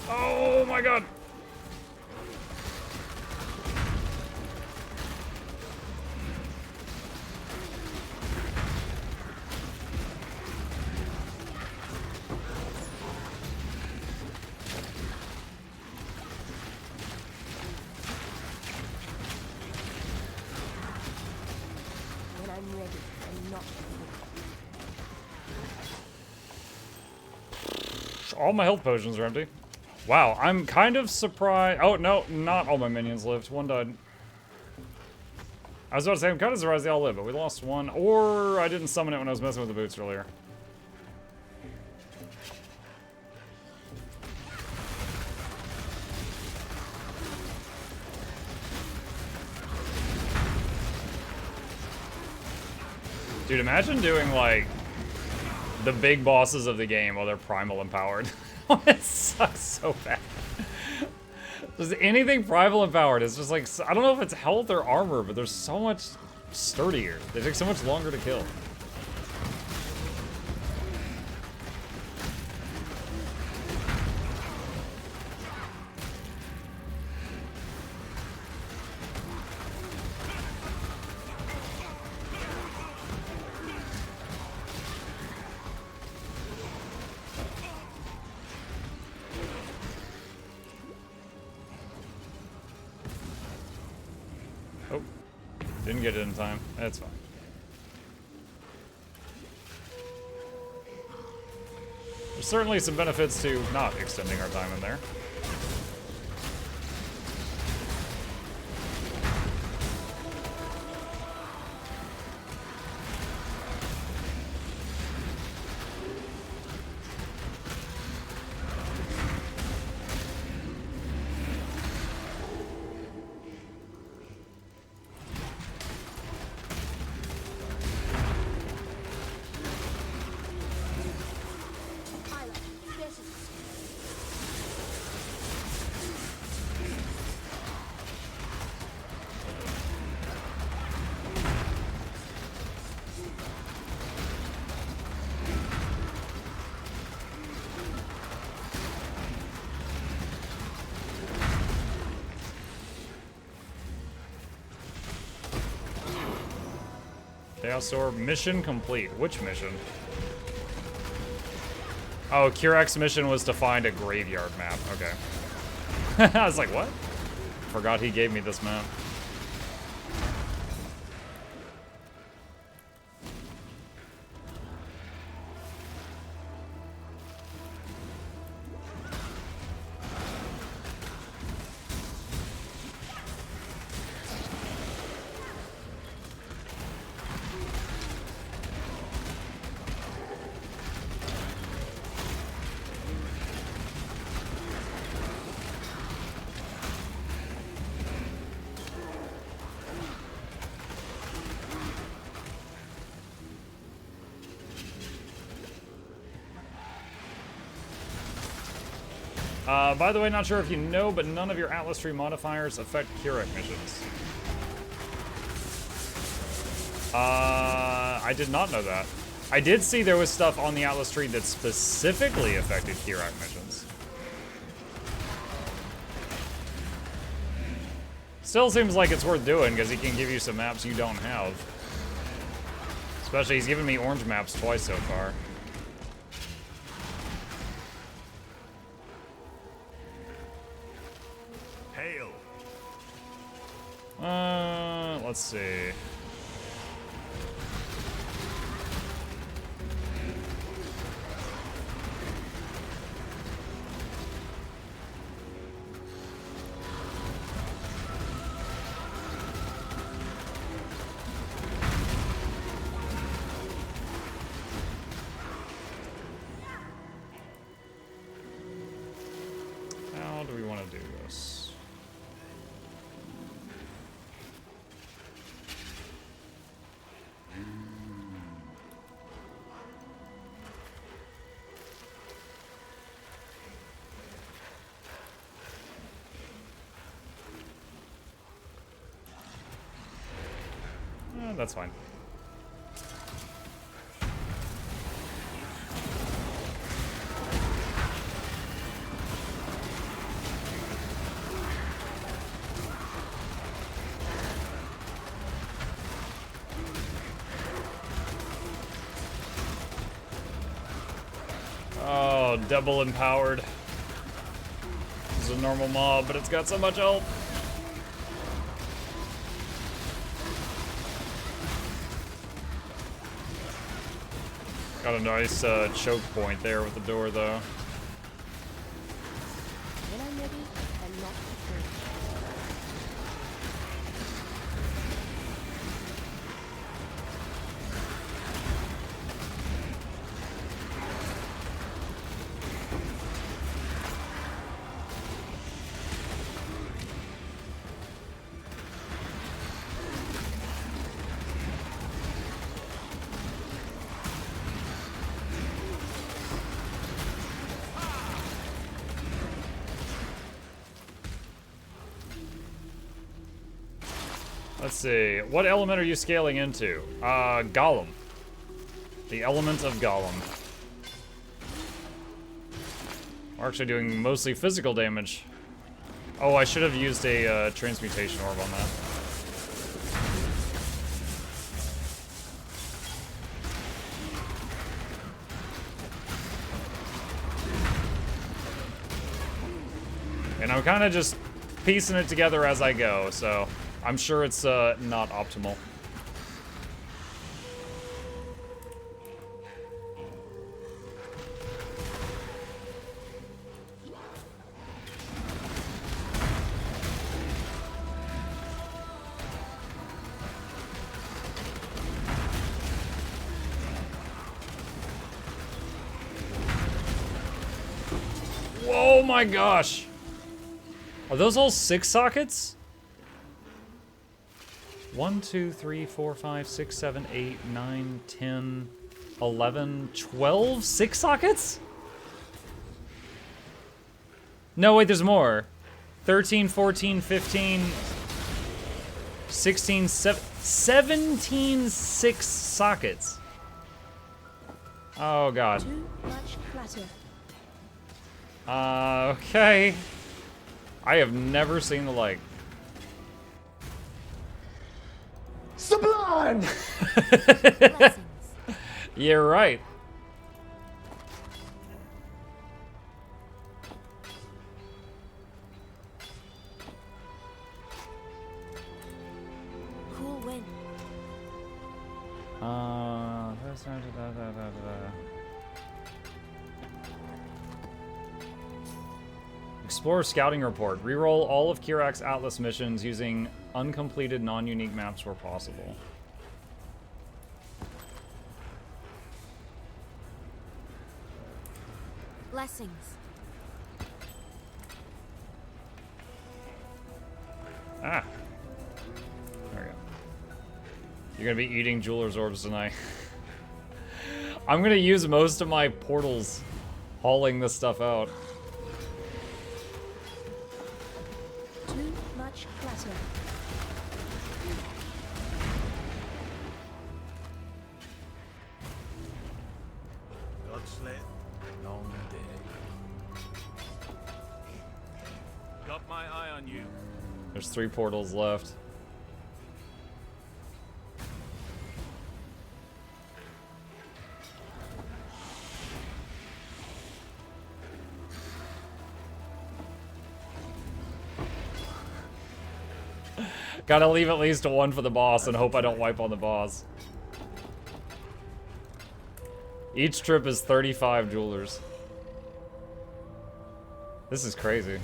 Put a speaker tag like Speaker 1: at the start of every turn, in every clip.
Speaker 1: Oh my god!
Speaker 2: When I'm ready, I'm not.
Speaker 1: All my health potions are empty. Wow, I'm kind of surprised. Oh, no, not all my minions lived. One died. I was about to say, I'm kind of surprised they all lived, but we lost one. Or I didn't summon it when I was messing with the boots earlier. Dude, imagine doing, like, the big bosses of the game while they're primal empowered. It sucks so bad. Just anything primal empowered, it's just like, I don't know if it's health or armor, but they're so much sturdier. They take so much longer to kill. Oh, didn't get it in time. That's fine. There's certainly some benefits to not extending our time in there. Chaos Orb mission complete. Which mission? Oh, Kurek's mission was to find a graveyard map. Okay. I was like, what? Forgot he gave me this map. By the way, not sure if you know, but none of your Atlas Tree modifiers affect Kurek missions. I did not know that. I did see there was stuff on the Atlas Tree that specifically affected Kurek missions. Still seems like it's worth doing, because he can give you some maps you don't have. Especially, he's given me orange maps twice so far. Let's see. How do we want to do this? That's fine. Double empowered. This is a normal mob, but it's got so much health. Got a nice choke point there with the door, though.
Speaker 2: When I'm ready, I'm not afraid.
Speaker 1: Let's see. What element are you scaling into? Golem. The element of Golem. We're actually doing mostly physical damage. Oh, I should have used a transmutation orb on that. And I'm kind of just piecing it together as I go, so I'm sure it's not optimal. Oh my gosh! Are those all 6 sockets? 1, 2, 3, 4, 5, 6, 7, 8, 9, 10, 11, 12? 6 sockets? No, wait, there's more. 13, 14, 15, 16, 17, 6 sockets. Oh, God.
Speaker 2: Too much clutter.
Speaker 1: Okay. I have never seen the like.
Speaker 3: Sublime!
Speaker 2: Blessings.
Speaker 1: You're right.
Speaker 2: Cool wind.
Speaker 1: Explore scouting report. Reroll all of Kirak's Atlas missions using uncompleted non-unique maps where possible.
Speaker 2: Blessings.
Speaker 1: Ah. There we go. You're gonna be eating jeweler's orbs tonight. I'm gonna use most of my portals hauling this stuff out.
Speaker 2: Too much clutter.
Speaker 4: Godslit, long day. Got my eye on you.
Speaker 1: There's 3 portals left. Gotta leave at least 1 for the boss and hope I don't wipe on the boss. Each trip is 35 jewelers. This is crazy.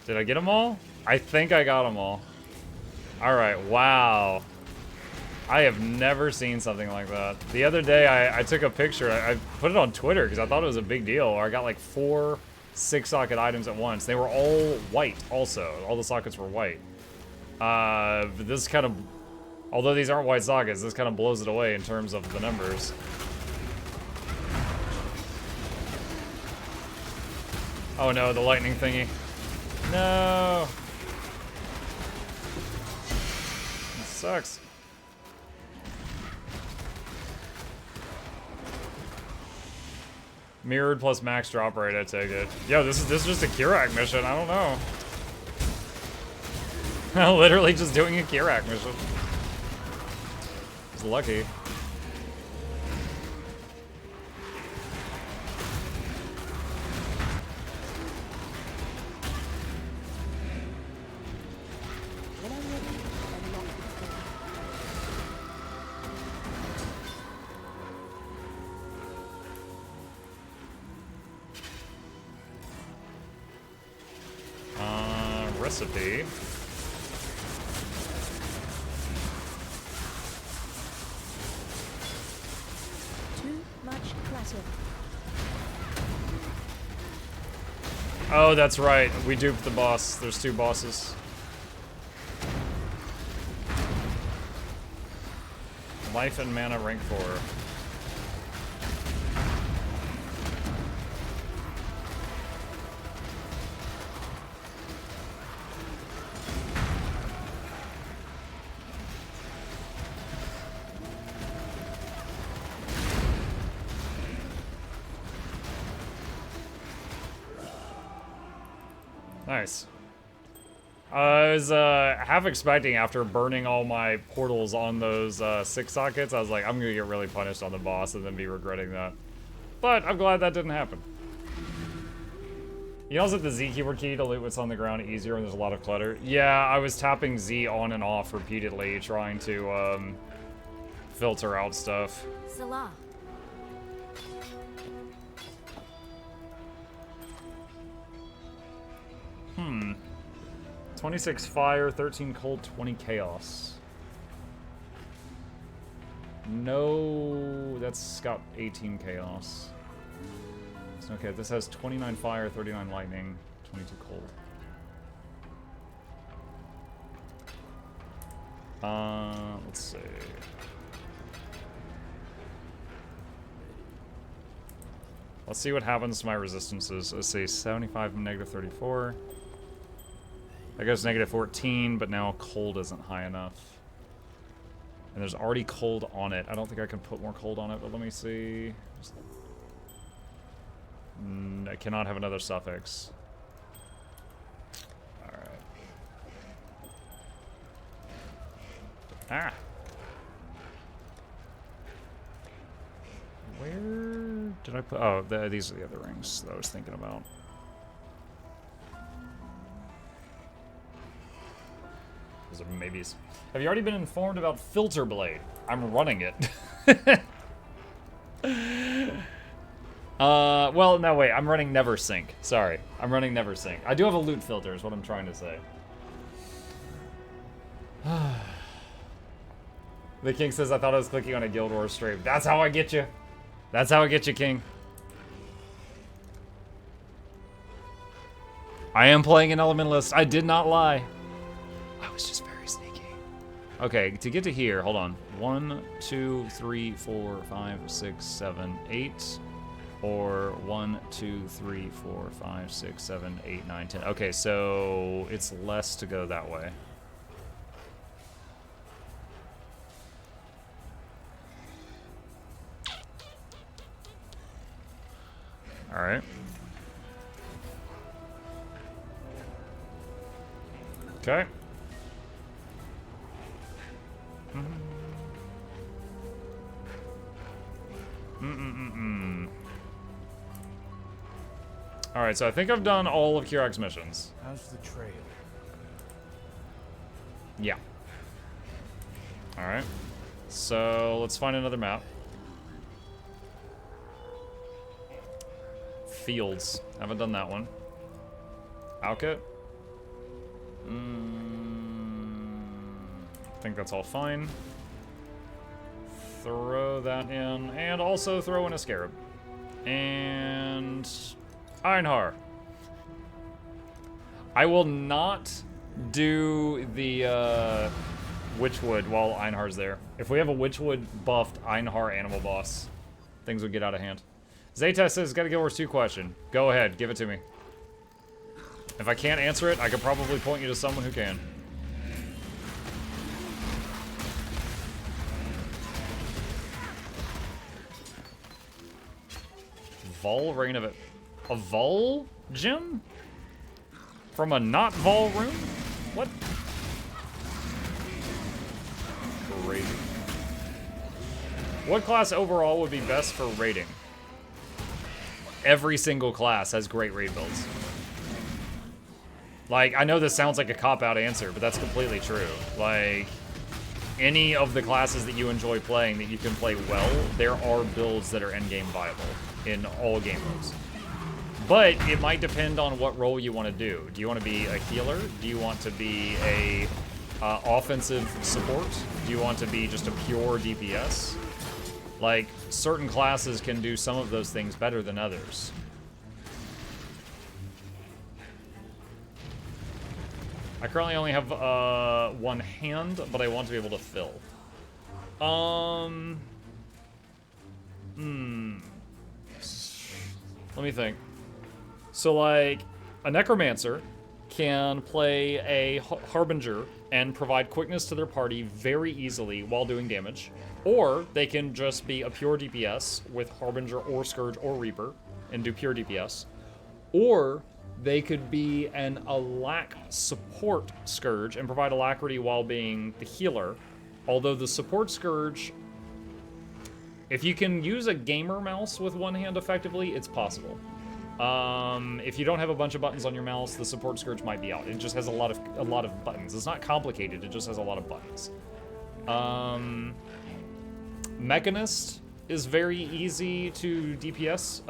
Speaker 1: Did I get them all? I think I got them all. Alright, wow. I have never seen something like that. The other day, I took a picture. I put it on Twitter because I thought it was a big deal. I got like 4 6-socket items at once. They were all white also. All the sockets were white. But this kind of... Although these aren't white sockets, this kind of blows it away in terms of the numbers. Oh no, the lightning thingy. No! This sucks. Mirrored plus max drop rate, I take it. Yo, this is just a Kirak mission, I don't know. Literally just doing a Kirak mission. It's lucky.
Speaker 2: When I'm ready, unlock the door.
Speaker 1: Recipe.
Speaker 2: Too much clutter.
Speaker 1: Oh, that's right. We duped the boss. There's 2 bosses. Life and mana rank 4. Nice. I was half expecting after burning all my portals on those 6 sockets, I was like, I'm gonna get really punished on the boss and then be regretting that. But I'm glad that didn't happen. You also hit the Z keyboard key to loot what's on the ground easier when there's a lot of clutter. Yeah, I was tapping Z on and off repeatedly, trying to filter out stuff.
Speaker 2: Salah.
Speaker 1: 26 fire, 13 cold, 20 chaos. No, that's got 18 chaos. So, okay, this has 29 fire, 39 lightning, 22 cold. Let's see. Let's see what happens to my resistances. Let's see, 75, negative 34. That goes negative 14, but now cold isn't high enough. And there's already cold on it. I don't think I can put more cold on it, but let me see. I cannot have another suffix. Alright. Ah! Where did I put... Oh, these are the other rings that I was thinking about. Those are maybes. Have you already been informed about Filter Blade? I'm running it. Well, no, wait. I'm running Never Sync. Sorry. I'm running Never Sync. I do have a loot filter is what I'm trying to say. The King says, I thought I was clicking on a Guild Wars stream. That's how I get you. That's how I get you, King. I am playing an Elementalist. I did not lie. I was just very sneaky. Okay, to get to here, hold on. 1, 2, 3, 4, 5, 6, 7, 8. Or 1, 2, 3, 4, 5, 6, 7, 8, 9, 10. Okay, so it's less to go that way. All right. Okay. All right, so I think I've done all of Kirak's missions.
Speaker 4: How's the trail?
Speaker 1: Yeah. All right. So let's find another map. Fields. Haven't done that one. Alkit. I think that's all fine. Throw that in, and also throw in a scarab. And Einhar. I will not do the Witchwood while Einhar's there. If we have a Witchwood buffed Einhar animal boss, things would get out of hand. Zaytest says, got a Guild Wars 2 question. Go ahead, give it to me. If I can't answer it, I could probably point you to someone who can. Vol Reign of it. A Vol gem? From a not Vol room? What? Crazy. What class overall would be best for raiding? Every single class has great raid builds. Like, I know this sounds like a cop-out answer, but that's completely true. Like, any of the classes that you enjoy playing that you can play well, there are builds that are endgame viable in all game modes. But it might depend on what role you want to do. Do you want to be a healer? Do you want to be a offensive support? Do you want to be just a pure DPS? Like, certain classes can do some of those things better than others. I currently only have one hand, but I want to be able to fill. Let me think. So, like, a Necromancer can play a Harbinger and provide quickness to their party very easily while doing damage. Or they can just be a pure DPS with Harbinger or Scourge or Reaper and do pure DPS. Or they could be an Alack support Scourge and provide alacrity while being the healer. Although the support Scourge, if you can use a gamer mouse with one hand effectively, it's possible. If you don't have a bunch of buttons on your mouse, the support Scourge might be out. It just has a lot of buttons. It's not complicated, it just has a lot of buttons. Mechanist is very easy to DPS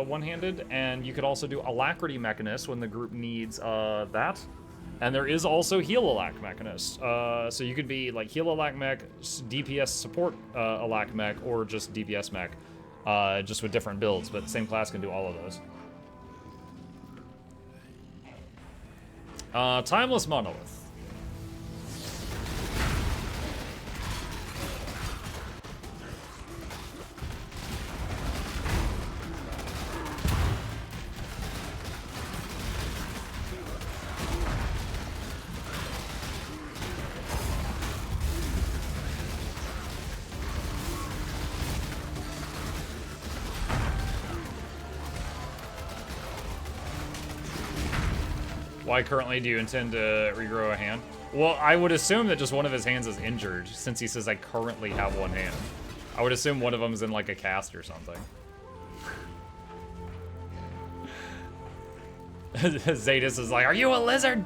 Speaker 1: one-handed, and you could also do Alacrity Mechanist when the group needs that. And there is also Heal Alac Mechanist. So you could be like Heal Alac Mech, DPS Support Alac Mech, or just DPS Mech, just with different builds, but the same class can do all of those. Timeless Monolith. Why currently do you intend to regrow a hand? Well, I would assume that just one of his hands is injured, since he says I currently have one hand. I would assume one of them is in like a cast or something. Zadis is like, are you a lizard?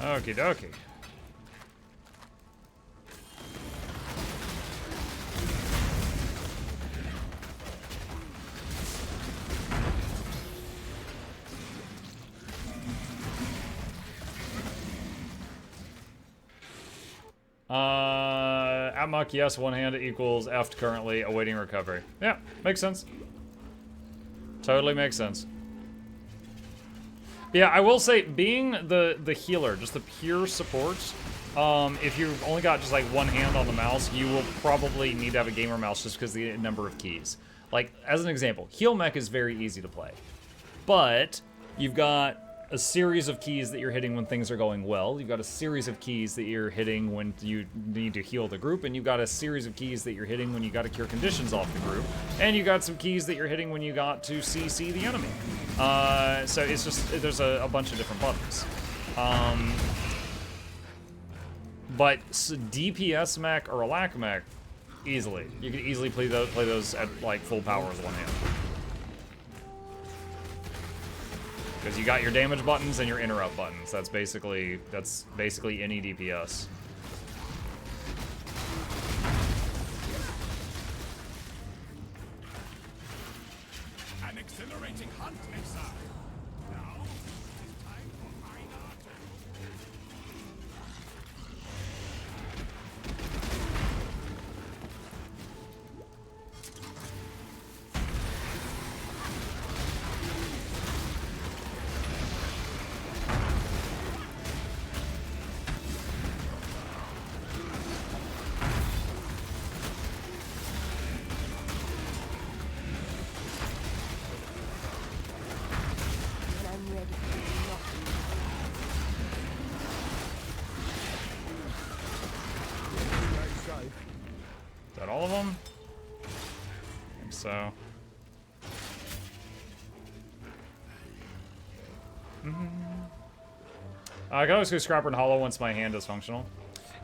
Speaker 1: Okie dokie. Atmuck, yes, one hand equals F currently, awaiting recovery. Yeah, makes sense. Totally makes sense. Yeah, I will say, being the healer, just the pure support, if you've only got just like one hand on the mouse, you will probably need to have a gamer mouse just because of the number of keys. Like, as an example, heal mech is very easy to play, but you've got a series of keys that you're hitting when things are going well. You've got a series of keys that you're hitting when you need to heal the group, and you've got a series of keys that you're hitting when you got to cure conditions off the group, and you got some keys that you're hitting when you got to CC the enemy. So it's just, there's a bunch of different buttons. But DPS mech or a lack mech, easily. You can easily play those at like full power with one hand. Because you got your damage buttons and your interrupt buttons. That's basically any DPS. I can always go Scrapper and Hollow once my hand is functional.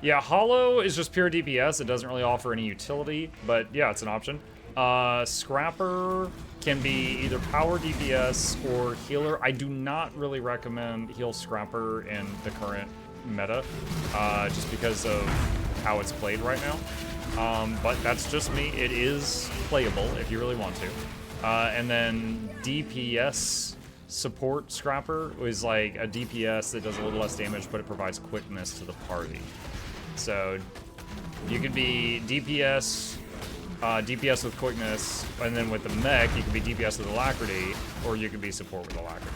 Speaker 1: Yeah, Hollow is just pure DPS. It doesn't really offer any utility, but yeah, it's an option. Scrapper can be either power DPS or healer. I do not really recommend heal Scrapper in the current meta, just because of how it's played right now. But that's just me. It is playable if you really want to. And then DPS support Scrapper is like a DPS that does a little less damage, but it provides quickness to the party. So you could be DPS, DPS with quickness, and then with the mech, you could be DPS with alacrity, or you could be support with alacrity.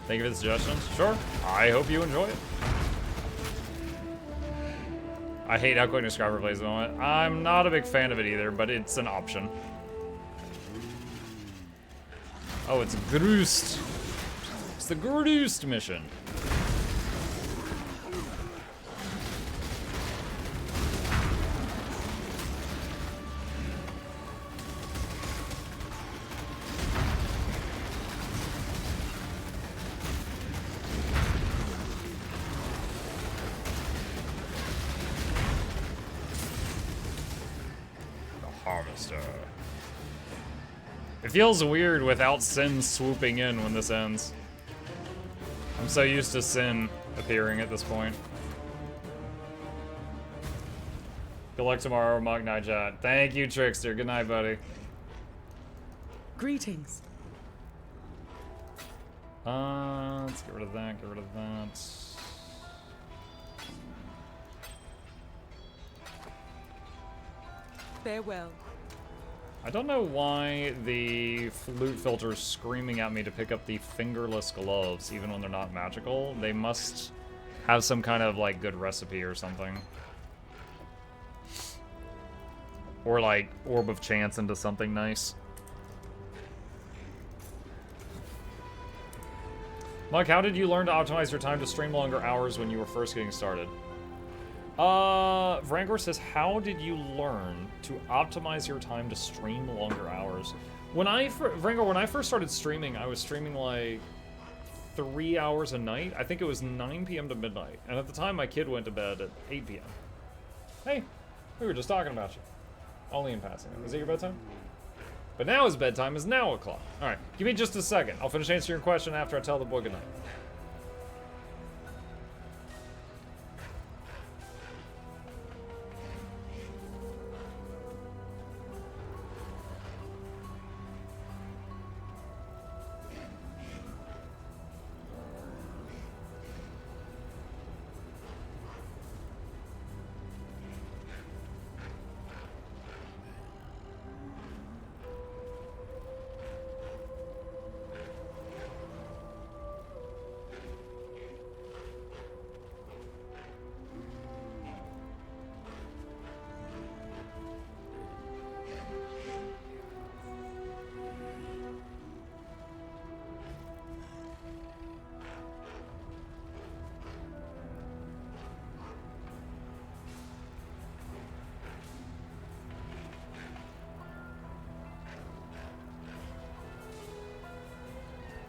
Speaker 1: Thank you for the suggestions. Sure. I hope you enjoy it. I hate how quickness Scrapper plays at the moment. I'm not a big fan of it either, but it's an option. Oh, it's Groost. It's the Groost mission. It feels weird without Sin swooping in when this ends. I'm so used to Sin appearing at this point. Good luck tomorrow, Mug Night Chat. Thank you, Trickster. Good night, buddy.
Speaker 3: Greetings.
Speaker 1: Let's get rid of that, get rid of that.
Speaker 3: Farewell.
Speaker 1: I don't know why the flute filter is screaming at me to pick up the fingerless gloves, even when they're not magical. They must have some kind of, like, good recipe or something. Or, like, Orb of Chance into something nice. Mike, how did you learn to optimize your time to stream longer hours when you were first getting started? Vrangor says, how did you learn to optimize your time to stream longer hours? Vrangor, when I first started streaming, I was streaming like 3 hours a night. I think it was 9 p.m. to midnight. And at the time, my kid went to bed at 8 p.m. Hey, we were just talking about you. Only in passing. Is it your bedtime? But now his bedtime is now o'clock. All right, give me just a second. I'll finish answering your question after I tell the boy goodnight.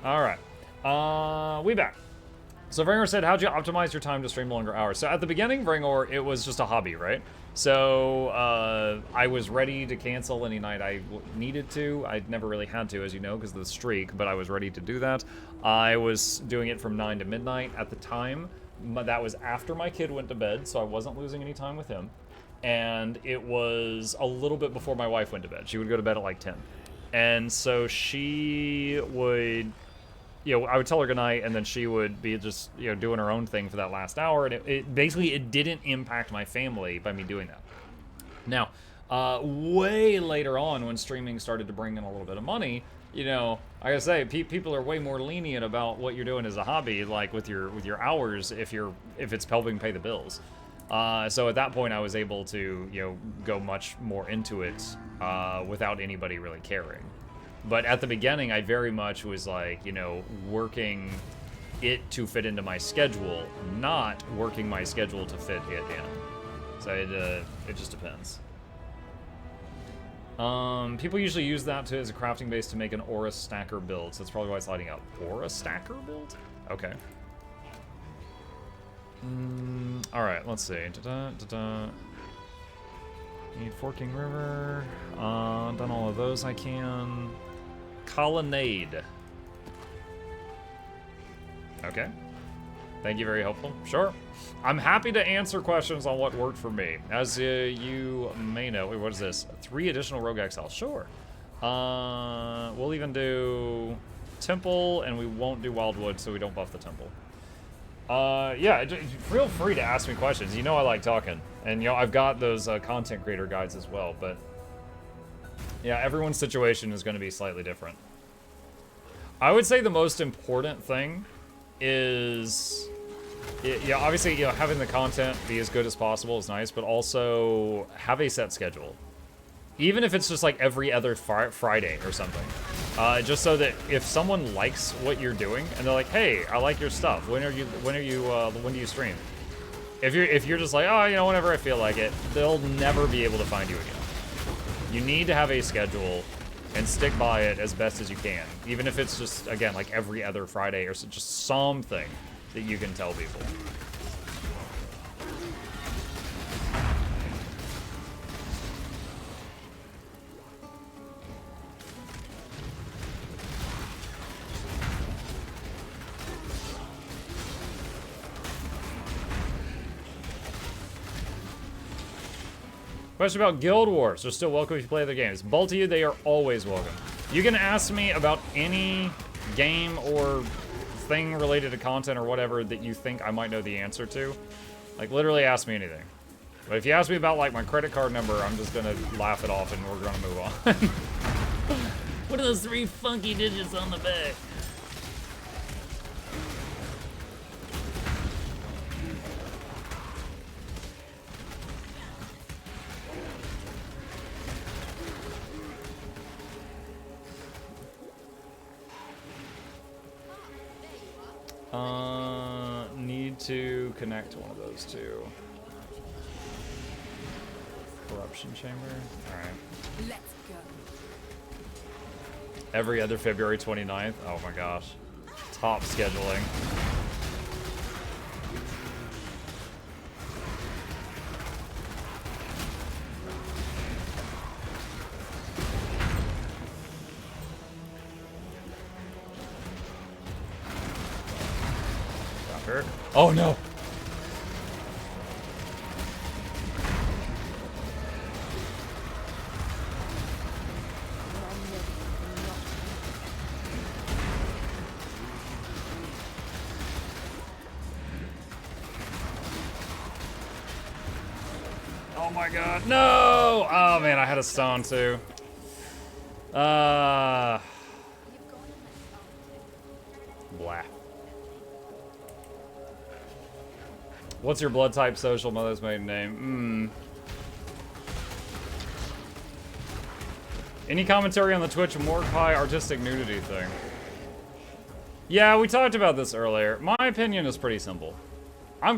Speaker 1: Alright. We back. So Vringor said, how'd you optimize your time to stream longer hours? So at the beginning, Vringor, it was just a hobby, right? So I was ready to cancel any night I needed to. I never really had to, as you know, because of the streak, but I was ready to do that. I was doing it from 9 to midnight at the time. That was after my kid went to bed, so I wasn't losing any time with him. And it was a little bit before my wife went to bed. She would go to bed at like 10. And so she would... I would tell her goodnight, and then she would be just, doing her own thing for that last hour, and it basically, it didn't impact my family by me doing that. Now, way later on, when streaming started to bring in a little bit of money, like I say, people are way more lenient about what you're doing as a hobby, like with your hours, if it's helping pay the bills. So at that point, I was able to, go much more into it without anybody really caring. But at the beginning, I very much was like, working it to fit into my schedule, not working my schedule to fit it in. So it just depends. People usually use that as a crafting base to make an aura stacker build, so that's probably why it's lighting up. Aura stacker build? Okay. Alright, let's see. Need Forking River. Done all of those I can. Colonnade. Okay. Thank you, very helpful. Sure. I'm happy to answer questions on what worked for me. As you may know, wait, what is this? 3 additional Rogue Exile. Sure. We'll even do Temple, and we won't do Wildwood, so we don't buff the Temple. Yeah, feel free to ask me questions. You know I like talking. And, you know, I've got those content creator guides as well, but... yeah, everyone's situation is going to be slightly different. I would say the most important thing is... yeah, obviously, you know, having the content be as good as possible is nice, but also have a set schedule. Even if it's just like every other Friday or something. Just so that if someone likes what you're doing and they're like, "Hey, I like your stuff. When do you stream?" If you're just like, "Oh, you know, whenever I feel like it," they'll never be able to find you again. You need to have a schedule and stick by it as best as you can. Even if it's just, again, like every other Friday or just something that you can tell people. Question about Guild Wars. They're still welcome if you play other games. Both of you, they are always welcome. You can ask me about any game or thing related to content or whatever that you think I might know the answer to. Like, literally ask me anything. But if you ask me about, like, my credit card number, I'm just gonna laugh it off and we're gonna move on. What are those 3 funky digits on the back? Need to connect one of those two. Corruption chamber. Alright.
Speaker 2: Let's go.
Speaker 1: Every other February 29th. Oh my gosh. Top scheduling. Oh no! Oh my god, no! Oh man, I had a stone too. Blah. What's your blood type, social, mother's maiden name? Any commentary on the Twitch Mordecai artistic nudity thing? Yeah, we talked about this earlier. My opinion is pretty simple. I'm